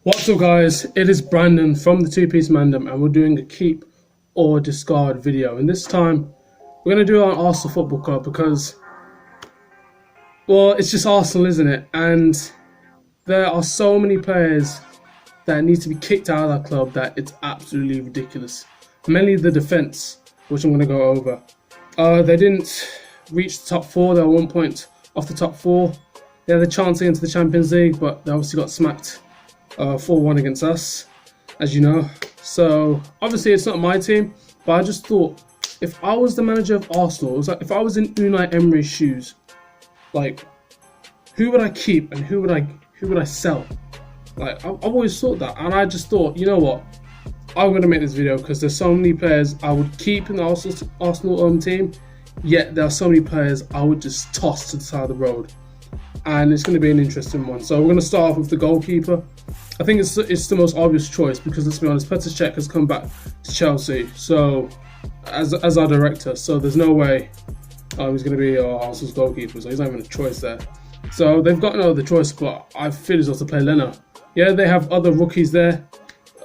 What's up guys, it is Brandon from the Two Piece Mandem and we're doing a keep or discard video, and this time we're going to do it on Arsenal Football Club because, well, it's just Arsenal, isn't it? And there are so many players that need to be kicked out of that club that it's absolutely ridiculous. Mainly the defence, which I'm going to go over. They didn't reach the top four. They were 1 point off the top four. They had a chance to get into the Champions League, but they obviously got smacked 4-1 against us, as you know. So obviously it's not my team, but I just thought if I was the manager of Arsenal, it was like if I was in Unai Emery's shoes, like who would I keep and who would I sell? Like I've always thought that, and I just thought, you know what, I'm going to make this video because there's so many players I would keep in the Arsenal team, yet there are so many players I would just toss to the side of the road. And it's going to be an interesting one. So we're going to start off with the goalkeeper. I think it's the most obvious choice because, let's be honest, Petr Cech has come back to Chelsea, so as our director. So there's no way he's going to be Arsenal's goalkeeper. So he's not even a choice there. So they've got no other choice, but I feel as though to play Leno. Yeah, they have other rookies there,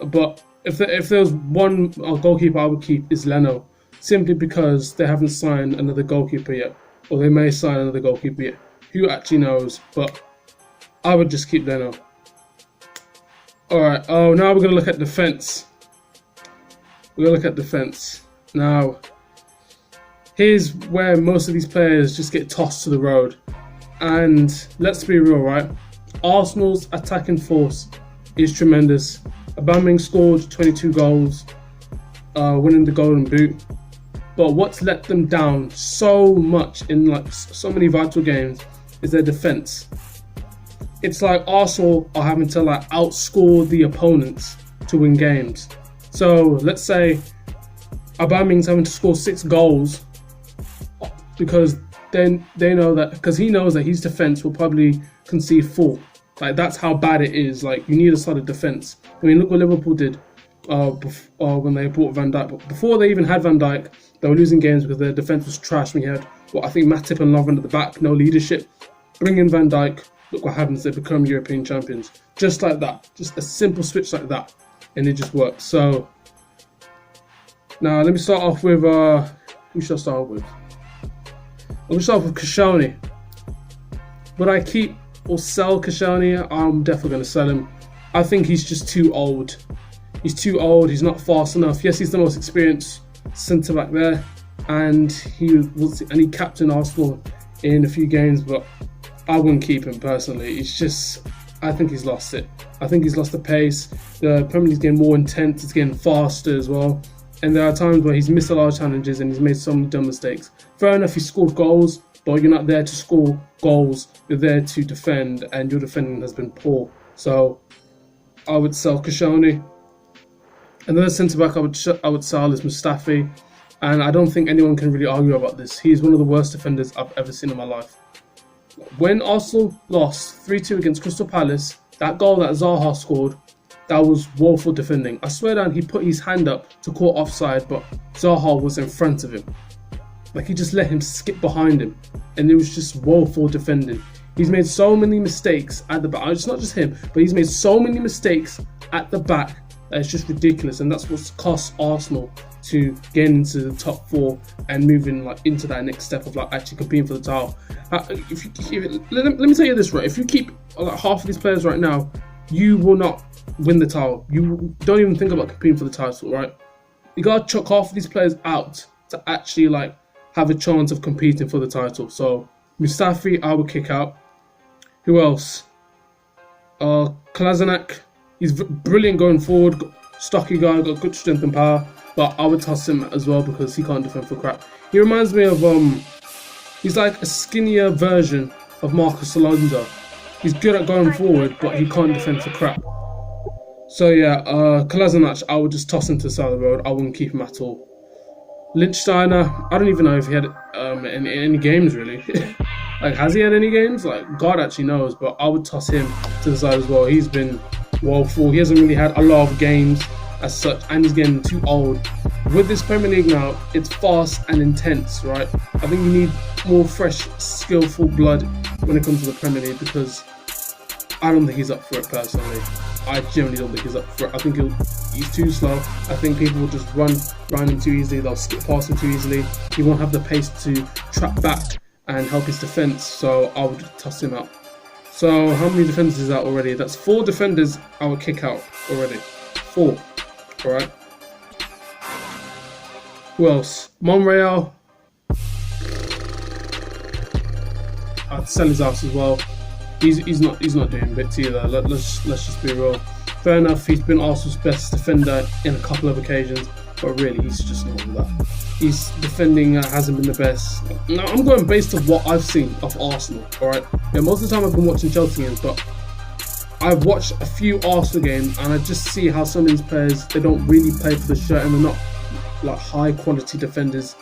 but if there was one goalkeeper I would keep is Leno, simply because they haven't signed another goalkeeper yet, or they may sign another goalkeeper yet. Who actually knows? But I would just keep Leno. Alright, now we're going to look at defence. We're going to look at defence. Now, here's where most of these players just get tossed to the road. And let's be real, right? Arsenal's attacking force is tremendous. Aubameyang scored 22 goals, winning the Golden Boot. But what's let them down so much in like so many vital games is their defence. It's like Arsenal are having to like outscore the opponents to win games. So let's say Aubameyang's having to score 6 goals because then they know that, because he knows that his defence will probably concede 4. Like that's how bad it is. Like you need a solid defence. I mean, look what Liverpool did when they bought Van Dijk. But before they even had Van Dijk, they were losing games because their defence was trash. We had, I think Matip and Lovren at the back, no leadership. Bring in Van Dijk, look what happens, they become European champions. Just like that, just a simple switch like that, and it just works. So, now let me start off with, who should I start off with? I'm going to start off with Koscielny. Would I keep or sell Koscielny? I'm definitely going to sell him. I think he's just too old. He's too old, he's not fast enough. Yes, he's the most experienced centre back there, and he captained Arsenal in a few games, but I wouldn't keep him personally. It's just, I think he's lost it. I think he's lost the pace. The Premier League's getting more intense, it's getting faster as well, and there are times where he's missed a lot of challenges and he's made so many dumb mistakes. Fair enough, he scored goals, but you're not there to score goals, you're there to defend, and your defending has been poor. So I would sell Koscielny. Another centre-back I would sell is Mustafi, and I don't think anyone can really argue about this. He's one of the worst defenders I've ever seen in my life. When Arsenal lost 3-2 against Crystal Palace, that goal that Zaha scored, that was woeful defending. I swear down, he put his hand up to call offside, but Zaha was in front of him. Like, he just let him skip behind him, and it was just woeful defending. He's made so many mistakes at the back. It's not just him, but he's made so many mistakes at the back. It's just ridiculous, and that's what's cost Arsenal to get into the top 4 and moving like into that next step of like actually competing for the title. Let me tell you this, right? If you keep like half of these players right now, you will not win the title. You don't even think about competing for the title, right? You gotta chuck half of these players out to actually like have a chance of competing for the title. So Mustafi, I would kick out. Who else? Kolasinac. He's brilliant going forward, stocky guy, got good strength and power, but I would toss him as well because he can't defend for crap. He reminds me of, he's like a skinnier version of Marcos Alonso. He's good at going forward, but he can't defend for crap. So yeah, Kolasinac, I would just toss him to the side of the road. I wouldn't keep him at all. Lichtsteiner, I don't even know if he had any games really. Like, has he had any games? Like, God actually knows, but I would toss him to the side as well. He's been woeful. He hasn't really had a lot of games as such, and he's getting too old. With this Premier League now, it's fast and intense, right? I think you need more fresh, skillful blood when it comes to the Premier League, because I don't think he's up for it personally. I generally don't think he's up for it. I think he's too slow. I think people will just run around him too easily. They'll skip past him too easily. He won't have the pace to track back and help his defense. So I would toss him out. So how many defenders is that already? That's 4 defenders I would kick out already. 4. All right. Who else? Monreal. I'd sell his ass as well. He's not doing bits either. Let's just be real. Fair enough, he's been Arsenal's best defender in a couple of occasions, but really he's just not all that. His defending hasn't been the best. Now I'm going based on what I've seen of Arsenal. All right. Yeah, most of the time I've been watching Chelsea games, but I've watched a few Arsenal games and I just see how some of these players, they don't really play for the shirt and they're not like high quality defenders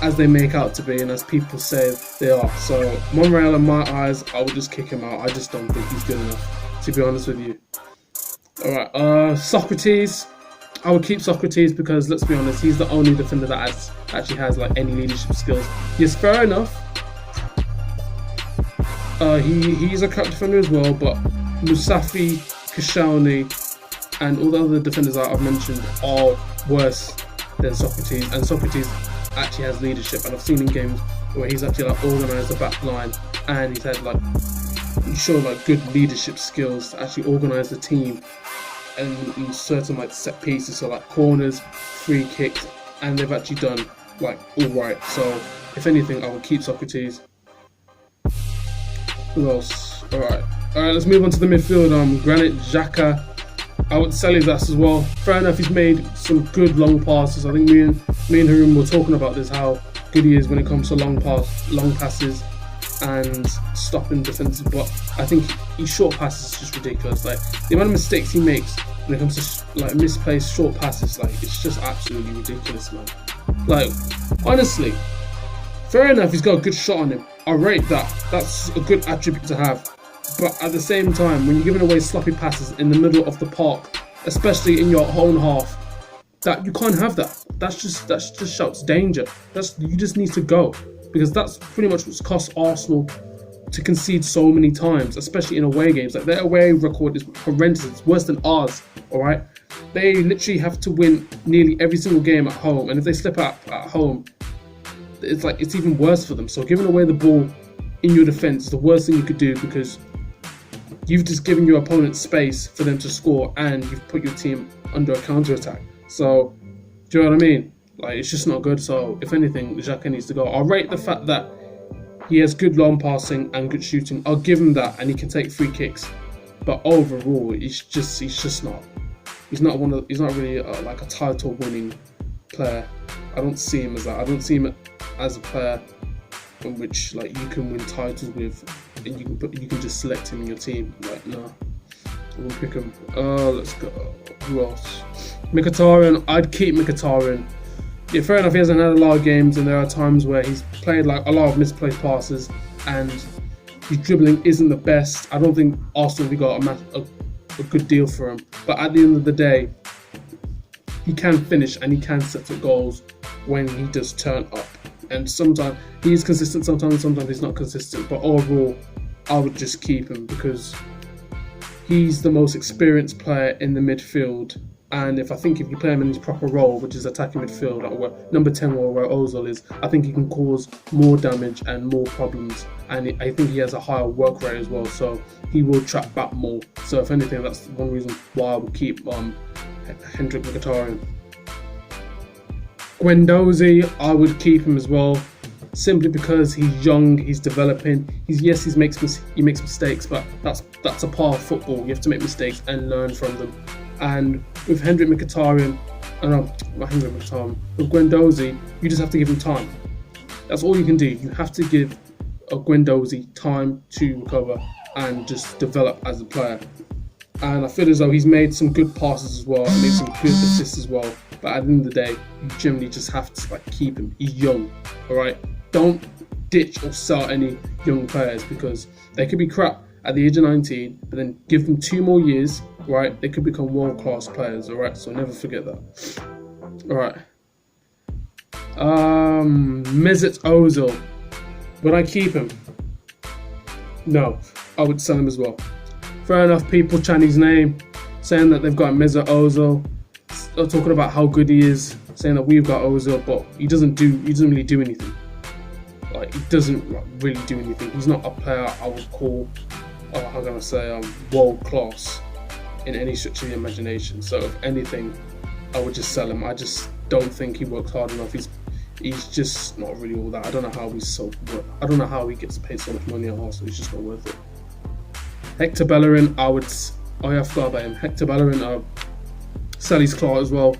as they make out to be and as people say they are. So Monreal, in my eyes, I would just kick him out. I just don't think he's good enough, to be honest with you. Alright, Socrates. I would keep Socrates because, let's be honest, he's the only defender that actually has like any leadership skills. Yes, fair enough. He's a crap defender as well, but Musafi, Koscielny, and all the other defenders that I've mentioned are worse than Socrates, and Socrates actually has leadership, and I've seen in games where he's actually like organised the back line and he's had like shown like good leadership skills to actually organise the team and in certain like set pieces, so like corners, free kicks, and they've actually done like alright. So if anything, I would keep Socrates. Who else? Alright, let's move on to the midfield. Granit Xhaka, I would sell his ass as well. Fair enough, he's made some good long passes. I think me and Haroon were talking about this, how good he is when it comes to long passes and stopping defenses. But I think his short passes is just ridiculous. Like the amount of mistakes he makes when it comes to like misplaced short passes, like it's just absolutely ridiculous, man. Like honestly, fair enough, he's got a good shot on him. I rate that. That's a good attribute to have. But at the same time, when you're giving away sloppy passes in the middle of the park, especially in your own half, that you can't have that. That just shouts danger. You just need to go, because that's pretty much what's cost Arsenal to concede so many times, especially in away games. Like their away record is horrendous. It's worse than ours. All right, they literally have to win nearly every single game at home, and if they slip out at home, it's even worse for them. So giving away the ball in your defense is the worst thing you could do, because you've just given your opponent space for them to score and you've put your team under a counter-attack. So, do you know what I mean? Like, it's just not good. So, if anything, Xhaka needs to go. I'll rate the fact that he has good long passing and good shooting. I'll give him that, and he can take free kicks. But overall, he's just not. He's not really like a title-winning player. I don't see him as that. I don't see him as a player in which like you can win titles with, and you can just select him in your team. Like, no, I won't pick him. Let's go. Who else? Mkhitaryan. I'd keep Mkhitaryan. Yeah, fair enough, he hasn't had a lot of games, and there are times where he's played like a lot of misplaced passes and his dribbling isn't the best. I don't think Arsenal really got a good deal for him, but at the end of the day, he can finish and he can set up goals when he does turn up. And sometimes he's consistent, sometimes he's not consistent. But overall, I would just keep him because he's the most experienced player in the midfield. And if you play him in his proper role, which is attacking midfield, like where number 10 where Ozil is, I think he can cause more damage and more problems. And I think he has a higher work rate as well, so he will track back more. So if anything, that's one reason why I would keep Hendrik Mkhitaryan. Guendouzi, I would keep him as well, simply because he's young, he's developing. He makes mistakes, but that's a part of football. You have to make mistakes and learn from them. And with Hendrik Mkhitaryan, with Guendouzi, you just have to give him time. That's all you can do. You have to give Guendouzi time to recover and just develop as a player. And I feel as though he's made some good passes as well, and made some good assists as well. But at the end of the day, you generally just have to keep him. He's young, all right? Don't ditch or sell any young players, because they could be crap at the age of 19, but then give them 2 more years, right? They could become world-class players, all right? So never forget that. All right. Mesut Ozil. Would I keep him? No. I would sell him as well. Fair enough, people chanting his name, saying that they've got Mesut Ozil, talking about how good he is, saying that we've got Ozil, but he doesn't really do anything. Like, he doesn't really do anything. He's not a player I would call, how can I say, world class in any stretch of the imagination. So if anything, I would just sell him. I just don't think he works hard enough. He's just not really all that. I don't know how he gets paid so much money at Arsenal. It's just not worth it. Hector Bellerin, I forgot about him. Hector Bellerin, sell his claw as well.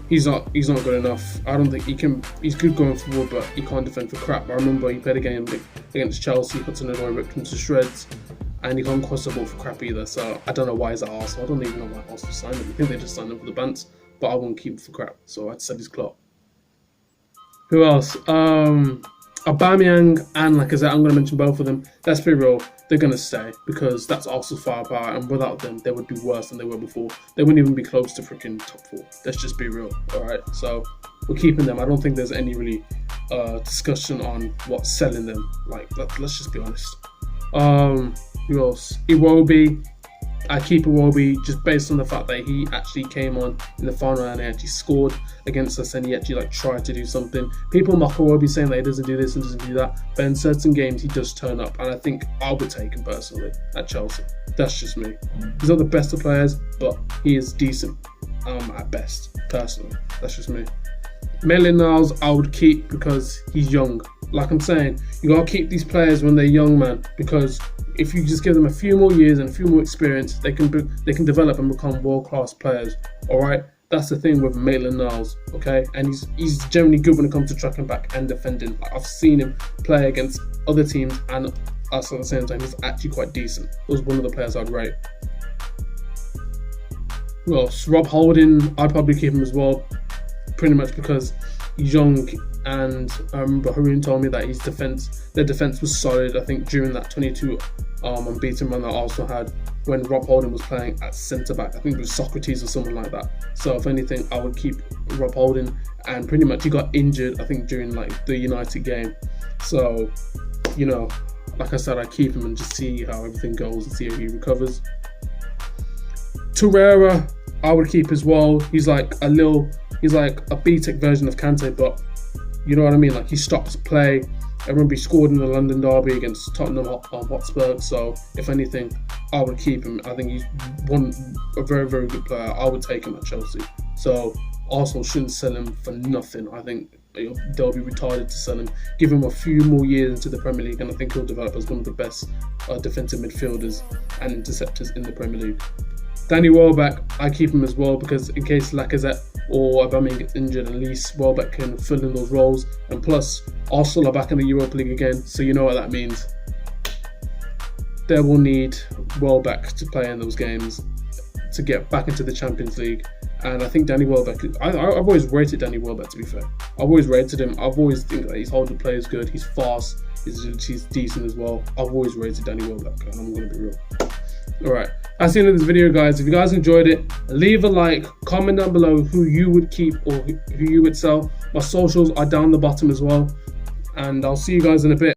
He's not good enough. I don't think he can. He's good going forward, but he can't defend for crap. I remember he played a game against Chelsea, Hudson-Odoi ripped him to shreds, and he can't cross the ball for crap either. So I don't know why he's at Arsenal. I don't even know why Arsenal signed him. I think they just signed him for the bants, but I won't keep him for crap. So I'd sell his claw. Who else? Aubameyang and Lacazette, I'm going to mention both of them. Let's be real, they're going to stay because that's Arsenal's firepower, and without them, they would be worse than they were before. They wouldn't even be close to freaking top 4. Let's just be real, alright? So, we're keeping them. I don't think there's any really discussion on what's selling them. Like, let's just be honest. Who else? Iwobi. I keep Iwobi just based on the fact that he actually came on in the final and he actually scored against us and he actually tried to do something. People mock Iwobi saying that he doesn't do this and doesn't do that, but in certain games he does turn up, and I think I would take him personally at Chelsea. That's just me. He's not the best of players, but he is decent at best, personally. That's just me. Maitland-Niles I would keep because he's young. Like I'm saying, you gotta keep these players when they're young, man, because if you just give them a few more years and a few more experience, they can develop and become world-class players. All right, that's the thing with Maitland-Niles, okay? And he's generally good when it comes to tracking back and defending. Like, I've seen him play against other teams, and us at the same time, he's actually quite decent. He was one of the players I'd rate. Well, Rob Holding, I'd probably keep him as well, pretty much because he's young. And I remember Haroon told me that their defense was solid. I think during that 22 unbeaten run that Arsenal had when Rob Holding was playing at centre back. I think it was Socrates or someone like that. So if anything, I would keep Rob Holding. And pretty much he got injured, I think, during the United game. So, like I said, I keep him and just see how everything goes and see how he recovers. Torreira, I would keep as well. He's like a B-Tech version of Kante, but you know what I mean? Like, he stops play. I remember he scored in the London derby against Tottenham Hotspur. So, if anything, I would keep him. I think he's a very, very good player. I would take him at Chelsea. So, Arsenal shouldn't sell him for nothing. I think they'll be retarded to sell him. Give him a few more years into the Premier League, and I think he'll develop as one of the best defensive midfielders and interceptors in the Premier League. Danny Welbeck, I keep him as well because in case Lacazette or Aubameyang gets injured, at least Welbeck can fill in those roles. And plus, Arsenal are back in the Europa League again, so you know what that means. They will need Welbeck to play in those games to get back into the Champions League. And I think Danny Welbeck, I've always rated Danny Welbeck, to be fair. I've always rated him. I've always think that his hold of play is good. He's fast. He's decent as well. I've always rated Danny Welbeck, and I'm going to be real. Alright, that's the end of this video, guys. If you guys enjoyed it, leave a like, comment down below who you would keep or who you would sell. My socials are down the bottom as well. And I'll see you guys in a bit.